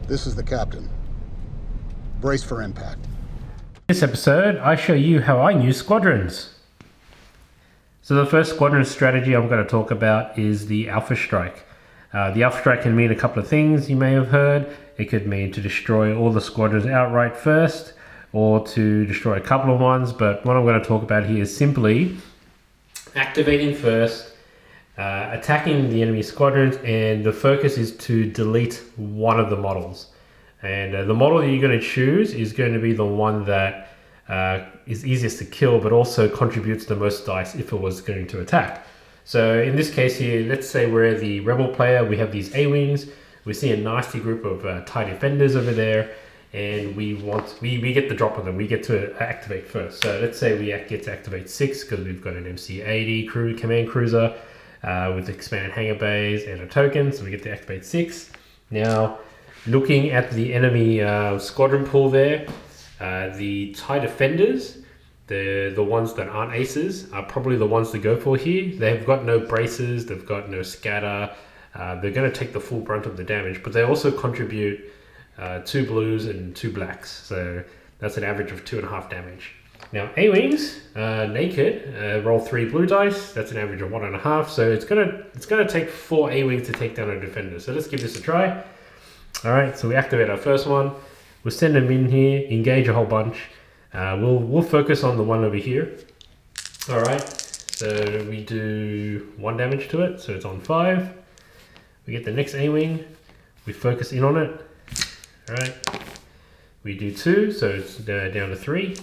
This is the captain. Brace for impact. In this episode, I show you how I use squadrons. So the first squadron strategy I'm going to talk about is the Alpha Strike. The Alpha Strike can mean a couple of things you may have heard. It could mean to destroy all the squadrons outright first, or to destroy a couple of ones, but what I'm going to talk about here is simply activating first, attacking the enemy squadrons, and the focus is to delete one of the models. And the model that you're going to choose is going to be the one that is easiest to kill, but also contributes the most dice if it was going to attack. So in this case here, let's say we're the rebel player, we have these A-Wings, we see a nasty group of TIE defenders over there, and we get the drop on them, we get to activate first. So let's say we get to activate 6 because we've got an MC-80 command cruiser with expanded hangar bays and a token, so we get to activate 6. Now, looking at the enemy squadron pool there, the TIE defenders, the ones that aren't aces, are probably the ones to go for here. They've got no braces, they've got no scatter, they're going to take the full brunt of the damage, but they also contribute 2 blues and 2 blacks, so that's an average of 2.5 damage. Now A-Wings, naked, roll 3 blue dice, that's an average of 1.5, so it's gonna take 4 A-Wings to take down a defender. So let's give this a try. Alright, so we activate our first one, we'll send them in here, engage a whole bunch. We'll focus on the one over here. Alright, so we do 1 damage to it, so it's on 5. We get the next A-Wing, we focus in on it. Alright, we do 2, so it's down to 3.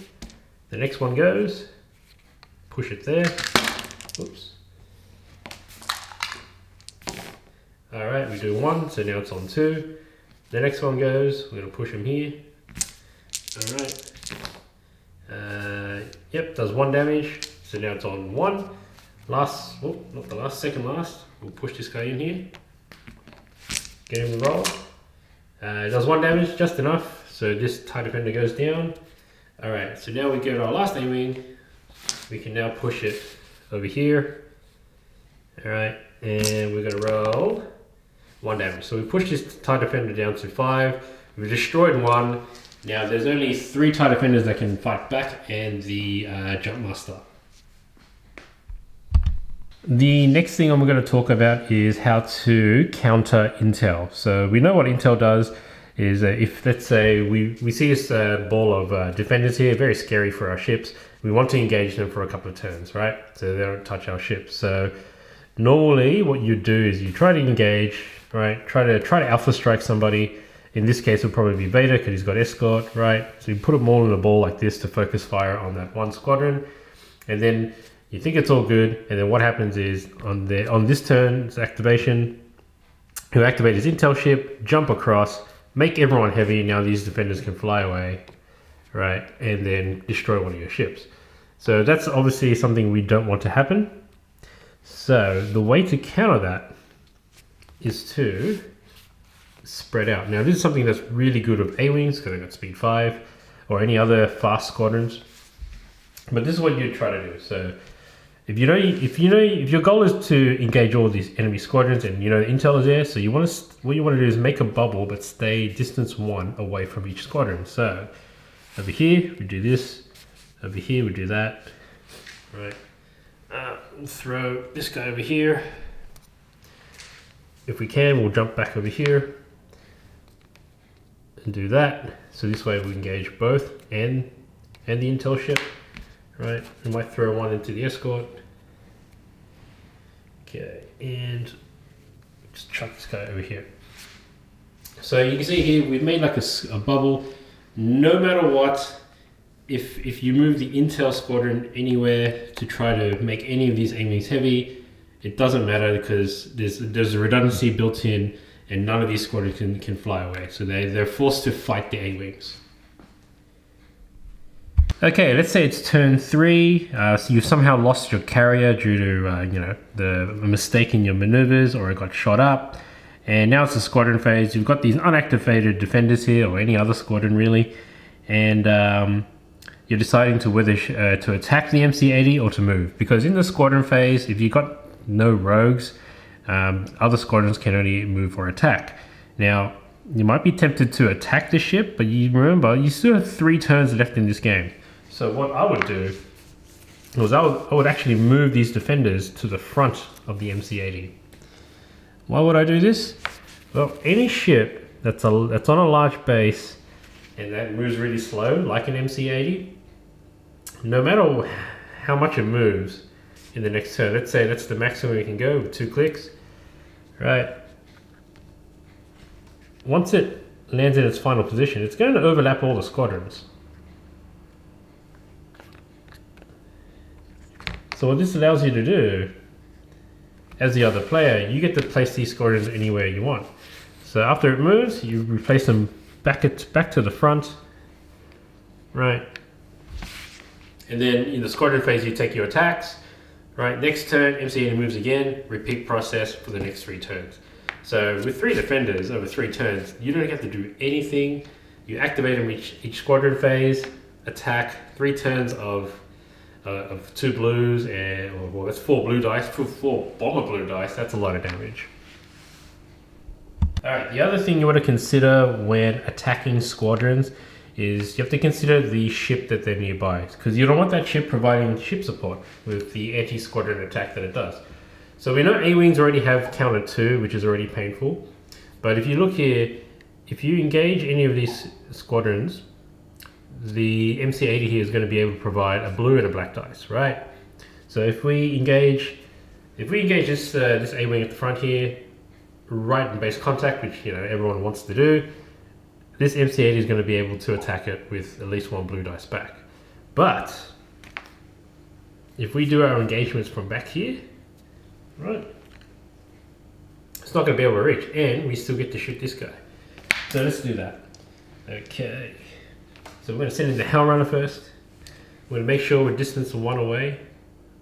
The next one goes, push it there. Oops. Alright, we do 1, so now it's on 2. The next one goes, we're going to push him here. Alright. Yep, does 1 damage, so now it's on 1. Last, oh, not the last, second last. We'll push this guy in here. Get him to roll. It does 1 damage, just enough, so this TIE defender goes down. Alright, so now we get our last A-Wing. We can now push it over here. Alright, and we're going to roll 1 damage. So we push this TIE defender down to 5. We've destroyed 1. Now there's only 3 TIE defenders that can fight back, and the jump master. The next thing I'm going to talk about is how to counter intel. So we know what intel does is if, let's say, we see this ball of defenders here, very scary for our ships. We want to engage them for a couple of turns, right? So they don't touch our ships. So normally what you do is you try to engage, right? Try to alpha strike somebody. In this case, it would probably be Vader because he's got escort, right? So you put them all in a ball like this to focus fire on that one squadron, and then you think it's all good, and then what happens is on this turn's activation, you activate his intel ship, jump across, make everyone heavy. Now these defenders can fly away, right, and then destroy one of your ships. So that's obviously something we don't want to happen. So the way to counter that is to spread out. Now this is something that's really good with A-Wings because they've got speed 5, or any other fast squadrons. But this is what you try to do. So if your goal is to engage all these enemy squadrons, and you know the intel is there, so what you want to do is make a bubble but stay distance 1 away from each squadron. So over here we do this, over here we do that, right? Throw this guy over here. If we can, we'll jump back over here and do that. So this way we engage both and the intel ship. Right, we might throw one into the escort. Okay, and just chuck this guy over here. So you can see here we've made like a bubble. No matter what, if you move the intel squadron anywhere to try to make any of these A-Wings heavy, it doesn't matter because there's a redundancy built in, and none of these squadrons can fly away. So they're forced to fight the A-Wings. Okay, let's say it's turn 3, so you've somehow lost your carrier due to the mistake in your maneuvers, or it got shot up, and now it's the squadron phase. You've got these unactivated defenders here, or any other squadron really, and you're deciding to whether to attack the MC-80 or to move, because in the squadron phase, if you've got no rogues, other squadrons can only move or attack. Now you might be tempted to attack the ship, but you remember you still have 3 turns left in this game. So what I would do was I would actually move these defenders to the front of the MC-80. Why would I do this? Well, any ship that's on a large base and that moves really slow, like an MC-80, no matter how much it moves in the next turn, let's say that's the maximum we can go with 2 clicks, right? Once it lands in its final position, it's going to overlap all the squadrons. So what this allows you to do, as the other player, you get to place these squadrons anywhere you want. So after it moves, you replace them back to the front, right? And then in the squadron phase, you take your attacks, right? Next turn, MC-80 moves again, repeat process for the next 3 turns. So with 3 defenders over 3 turns, you don't have to do anything. You activate them each squadron phase, attack, 3 turns of 2 blues, and well, that's 4 blue dice, 4 bomber blue dice. That's a lot of damage. All right, the other thing you want to consider when attacking squadrons is you have to consider the ship that they're nearby, because you don't want that ship providing ship support with the anti-squadron attack that it does. So we know A-Wings already have counter 2, which is already painful. But if you look here, if you engage any of these squadrons, the MC-80 here is going to be able to provide a blue and a black dice, right? So if we engage this A-Wing at the front here, right in base contact, which everyone wants to do, this MC-80 is going to be able to attack it with at least 1 blue dice back. But if we do our engagements from back here, right, it's not going to be able to reach, and we still get to shoot this guy. So let's do that. Okay, so we're going to send in the Hell Runner first. We're going to make sure we're distance 1 away.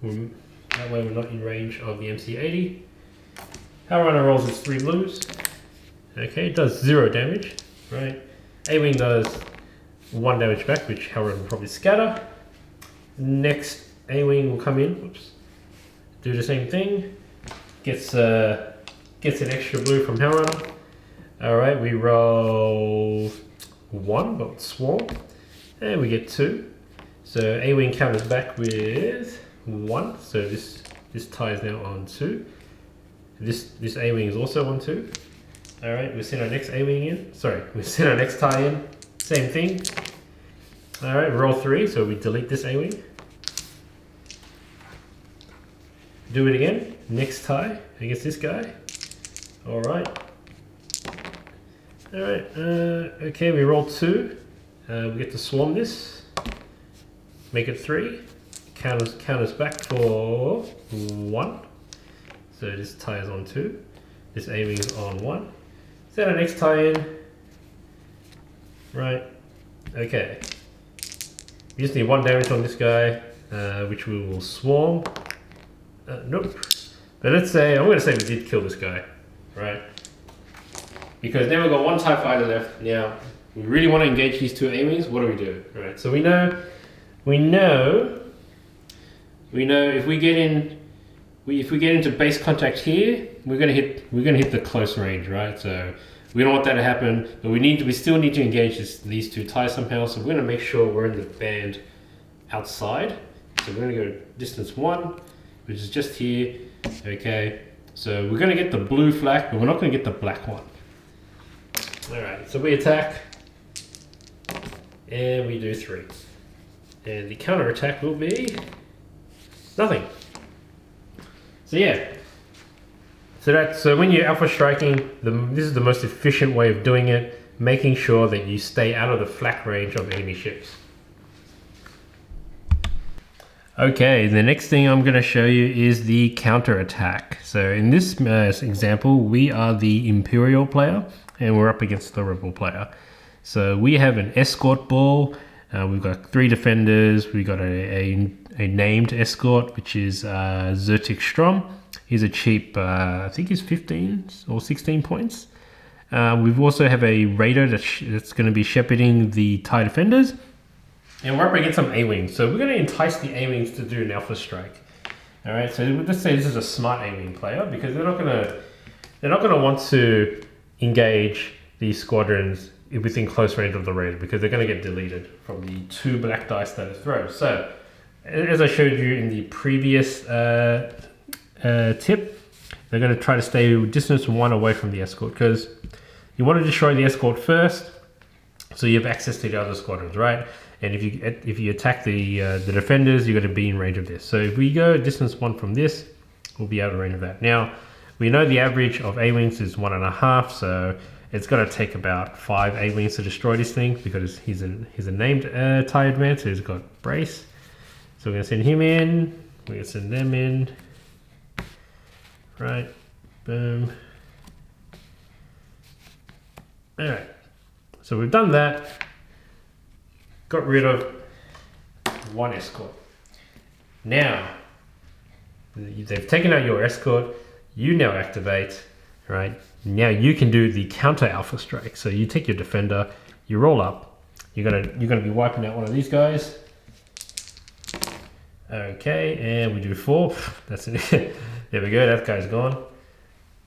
That way we're not in range of the MC-80. Hell Runner rolls its 3 blues. Okay, it does 0 damage, right? A-Wing does 1 damage back, which Hell Runner will probably scatter. Next, A-Wing will come in, whoops, do the same thing. Gets an extra blue from Hell Runner. Alright, we roll 1, but Swarm, and we get 2. So A-Wing counters back with 1, so this tie is now on 2. This A-Wing is also on 2. Alright, we send our next A-Wing in. Sorry, we send our next tie in. Same thing. Alright, roll 3, so we delete this A-Wing. Do it again. Next tie against this guy. Alright. Alright, okay, we roll 2. We get to swarm this. Make it 3. Counters back for 1. So this tie is on 2. This A-Wing is on 1. Set our next tie in. Right. Okay. We just need 1 damage on this guy, which we will swarm. Nope. But let's say, I'm going to say we did kill this guy. Right. Because now we've got 1 TIE fighter left. Now, we really want to engage these 2 A-Wings. What do we do? Right. So we know if we get into base contact here, we're gonna hit the close range, right? So we don't want that to happen, but we still need to engage these 2 ties somehow. So we're gonna make sure we're in the band outside. So we're gonna go distance 1, which is just here. Okay. So we're gonna get the blue flak, but we're not gonna get the black one. All right. So we attack, and we do 3, and the counter attack will be nothing. So yeah, so when you're alpha striking, this is the most efficient way of doing it, making sure that you stay out of the flak range of enemy ships. Okay, the next thing I'm going to show you is the counter attack. So in this example, we are the Imperial player and we're up against the Rebel player. So we have an escort ball. We've got 3 defenders. We've got a named escort, which is Zertic Strom. He's a cheap, I think he's 15 or 16 points. We also have a raider that's going to be shepherding the TIE defenders. And we're up against some A-Wings. So we're going to entice the A-Wings to do an alpha strike. All right, so let's say this is a smart A-Wing player, because they're not going to want to engage these squadrons within close range of the raider, because they're going to get deleted from the 2 black dice that it throws. So, as I showed you in the previous tip, they're going to try to stay distance 1 away from the escort, because you want to destroy the escort first, so you have access to the other squadrons, right? And if you attack the defenders, you're going to be in range of this. So if we go distance 1 from this, we'll be out of range of that. Now, we know the average of A-wings is 1.5, so it's going to take about 5 A-wings to destroy this thing, because he's a named TIE advance, so he's got brace. So we're going to send him in, we're going to send them in, right, boom. Alright, so we've done that, got rid of 1 escort. Now, they've taken out your escort, you now activate, right? Now you can do the counter alpha strike. So you take your defender, you roll up, you're gonna be wiping out one of these guys. Okay, and we do 4. That's it. There we go, that guy's gone.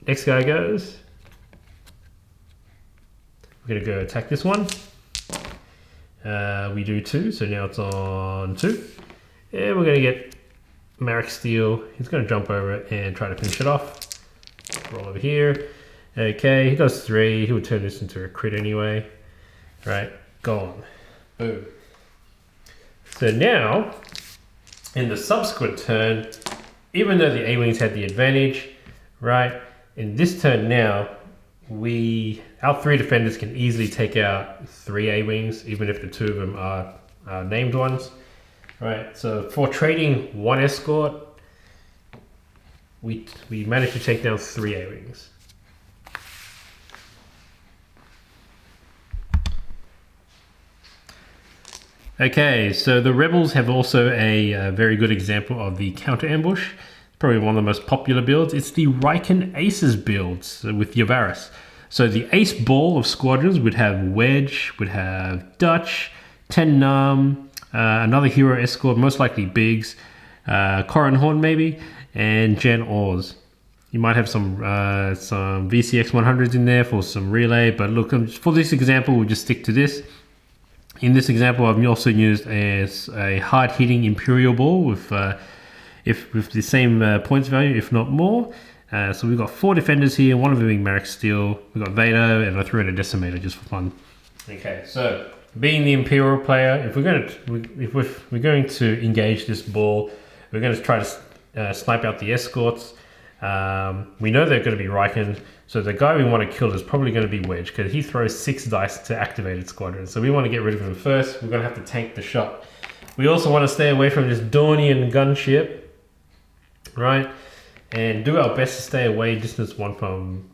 Next guy goes. We're gonna go attack this one. We do 2, so now it's on 2. And we're gonna get Marek Steel. He's gonna jump over it and try to finish it off. Roll over here. Okay, he does 3. He would turn this into a crit anyway. Right, gone. Boom. So now, in the subsequent turn, even though the A-wings had the advantage, right, in this turn now, our 3 defenders can easily take out 3 A-wings, even if the 2 of them are named ones. Right, so for trading 1 escort, we managed to take down 3 A-wings. Okay, so the Rebels have also a very good example of the counter ambush. Probably one of the most popular builds. It's the Riken Aces builds with Yavaris. So the Ace Ball of squadrons would have Wedge, would have Dutch, Ten Nam, another hero escort, most likely Biggs, Corran Horn maybe, and Jan Oz. You might have some VCX 100s in there for some relay, but look, for this example, we'll just stick to this. In this example, I've also used as a hard-hitting Imperial Ball with the same points value, if not more. So we've got 4 defenders here, one of them being Marek Steel. We've got Vader, and I threw in a Decimator just for fun. Okay, so being the Imperial player, if we're going to engage this ball, we're going to try to snipe out the escorts. We know they're going to be Riken, so the guy we want to kill is probably going to be Wedge, because he throws 6 dice to activated squadron. So we want to get rid of him first. We're going to have to tank the shot. We also want to stay away from this Dornian gunship, right? And do our best to stay away distance 1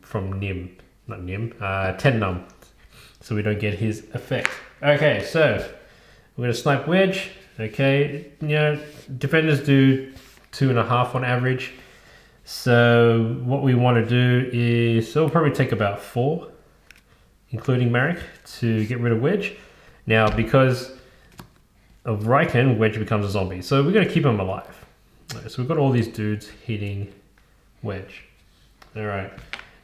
from Nim, not Nim, Ten Num, so we don't get his effect. Okay, so we're going to snipe Wedge. Okay, you know, defenders do 2.5 on average. So what we want to do is, so we'll probably take about 4, including Marek, to get rid of Wedge. Now, because of Riken, Wedge becomes a zombie, so we're going to keep him alive. Right, so we've got all these dudes hitting Wedge. All right.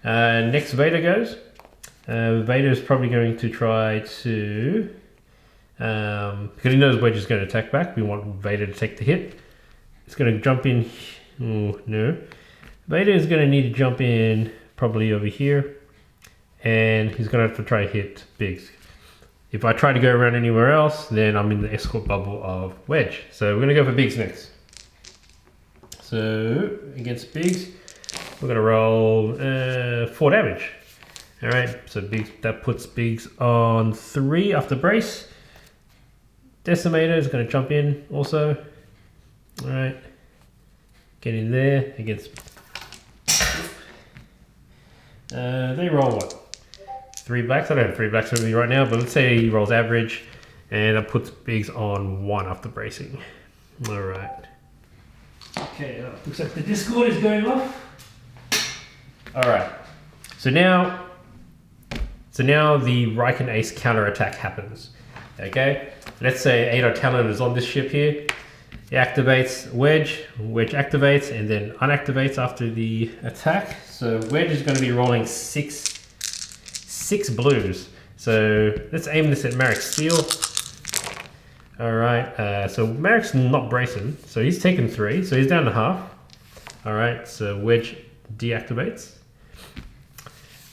Next, Vader goes. Vader is probably going to try to, because he knows Wedge is going to attack back. We want Vader to take the hit. It's going to jump in. Oh no. Vader is going to need to jump in probably over here, and he's going to have to try to hit Biggs. If I try to go around anywhere else, then I'm in the escort bubble of Wedge. So we're going to go for Biggs next. So against Biggs, we're going to roll 4 damage. All right, so Biggs, that puts Biggs on 3 after brace. Decimator is going to jump in also. All right, get in there against. They roll what? 3 blacks. I don't have 3 blacks with me right now, but let's say he rolls average, and that puts Biggs on 1 after bracing. All right. Okay, looks like the Discord is going off. All right. So now the Riken Ace counter attack happens. Okay. Let's say Adar Talon is on this ship here. He activates Wedge. Wedge activates and then unactivates after the attack. So Wedge is going to be rolling 6 6 blues. So let's aim this at Marek's steel. Alright, so Marek's not bracing, so he's taken 3, so he's down to half. Alright, so wedge deactivates.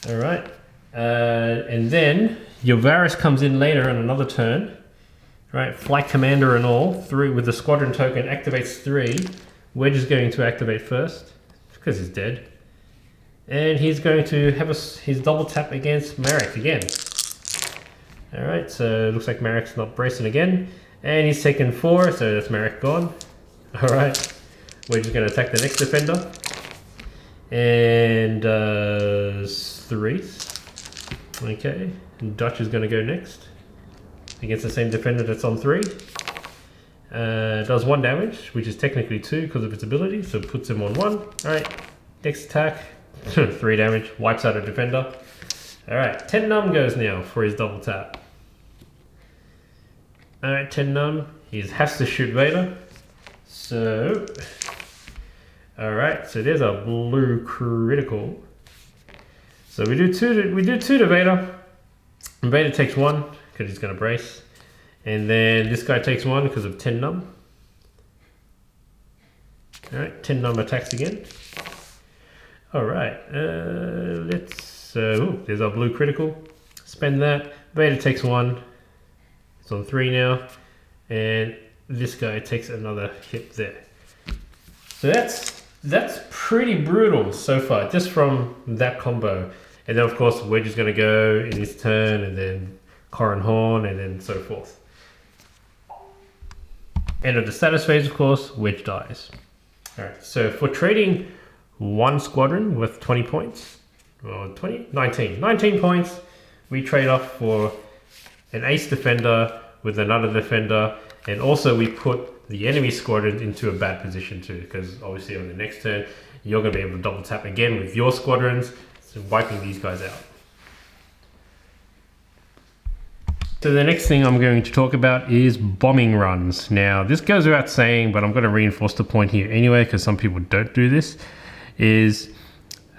Alright, and then your Varus comes in later on another turn. Right, flight commander and all, through with the squadron token, activates 3. Wedge is going to activate first, because he's dead. And he's going to have his double tap against Marek again. Alright, so it looks like Marek's not bracing again. And he's taken 4, so that's Marek gone. Alright, Wedge is going to attack the next defender. And 3. Okay, and Dutch is going to go next. Against the same defender that's on 3. Does 1 damage, which is technically 2 because of its ability, so it puts him on 1. Alright, next attack, 3 damage, wipes out a defender. Alright, 10 num goes now for his double tap. Alright, 10 num, he has to shoot Vader. So, alright, so there's a blue critical. So we do 2 to Vader. And Vader takes 1. Because he's going to brace. And then this guy takes 1 because of 10 num. Alright, 10 num attacks again. Alright, there's our blue critical. Spend that. Vader takes 1. It's on 3 now. And this guy takes another hit there. So that's pretty brutal so far, just from that combo. And then of course Wedge is going to go in his turn, and then Corin Horn, and then so forth. End of the status phase, of course, Wedge dies. Alright, so for trading 1 squadron with 20 points, or 19 points, we trade off for an ace defender with another defender, and also we put the enemy squadron into a bad position too, because obviously on the next turn, you're going to be able to double tap again with your squadrons, so wiping these guys out. So the next thing I'm going to talk about is bombing runs. Now this goes without saying, but I'm going to reinforce the point here anyway because some people don't do this, is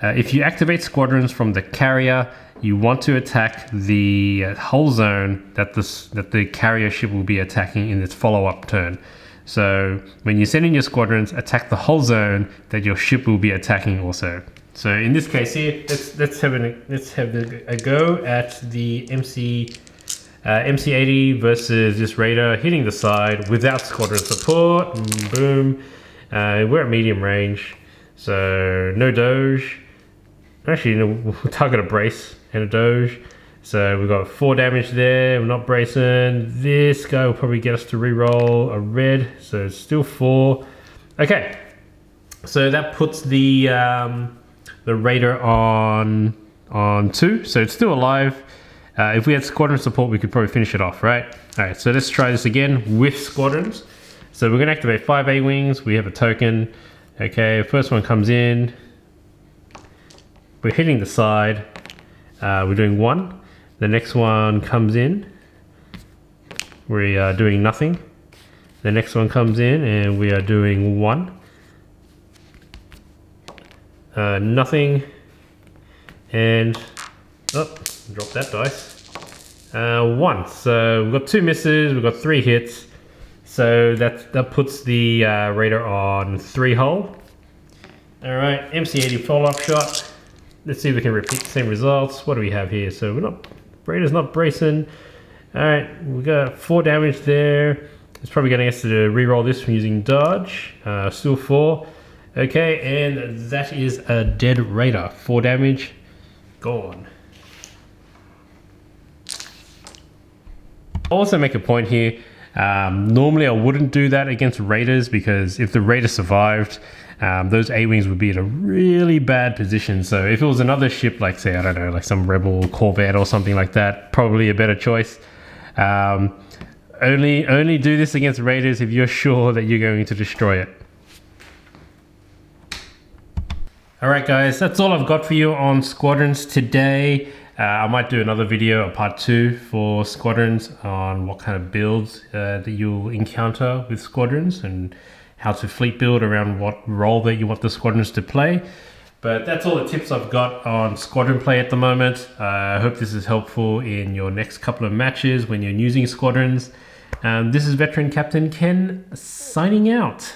if you activate squadrons from the carrier, you want to attack the hull zone that the carrier ship will be attacking in its follow-up turn. So when you send in your squadrons, attack the hull zone that your ship will be attacking also. So in this case here, let's have a go at the MC80 versus this Raider hitting the side without squadron support. Boom. We're at medium range, so no Doge. Actually, no, we'll target a brace and a Doge. So we've got 4 damage there. We're not bracing. This guy will probably get us to reroll a red, so it's still 4. Okay, so that puts the Raider on 2, so it's still alive. If we had squadron support, we could probably finish it off, right? Alright, so let's try this again with squadrons. So we're going to activate 5 A-Wings. We have a token. Okay, first one comes in. We're hitting the side. We're doing 1. The next one comes in. We are doing nothing. The next one comes in and we are doing 1. Nothing. And... oh, drop that dice. 1. So we've got 2 misses, we've got 3 hits. So that puts the Raider on 3 hull. Alright, MC80 follow-up shot. Let's see if we can repeat the same results. What do we have here? So Raider's not bracing. Alright, we got 4 damage there. It's probably going to get us to reroll this from using dodge. Still 4. Okay, and that is a dead Raider. 4 damage. Gone. Also make a point here, normally I wouldn't do that against Raiders, because if the Raider survived, those A-Wings would be in a really bad position. So if it was another ship, like say, I don't know, like some Rebel Corvette or something like that, probably a better choice. Only do this against Raiders if you're sure that you're going to destroy it. Alright guys, that's all I've got for you on squadrons today. I might do another video, a part 2 for squadrons, on what kind of builds that you'll encounter with squadrons and how to fleet build around what role that you want the squadrons to play. But that's all the tips I've got on squadron play at the moment. I hope this is helpful in your next couple of matches when you're using squadrons. This is Veteran Captain Ken signing out.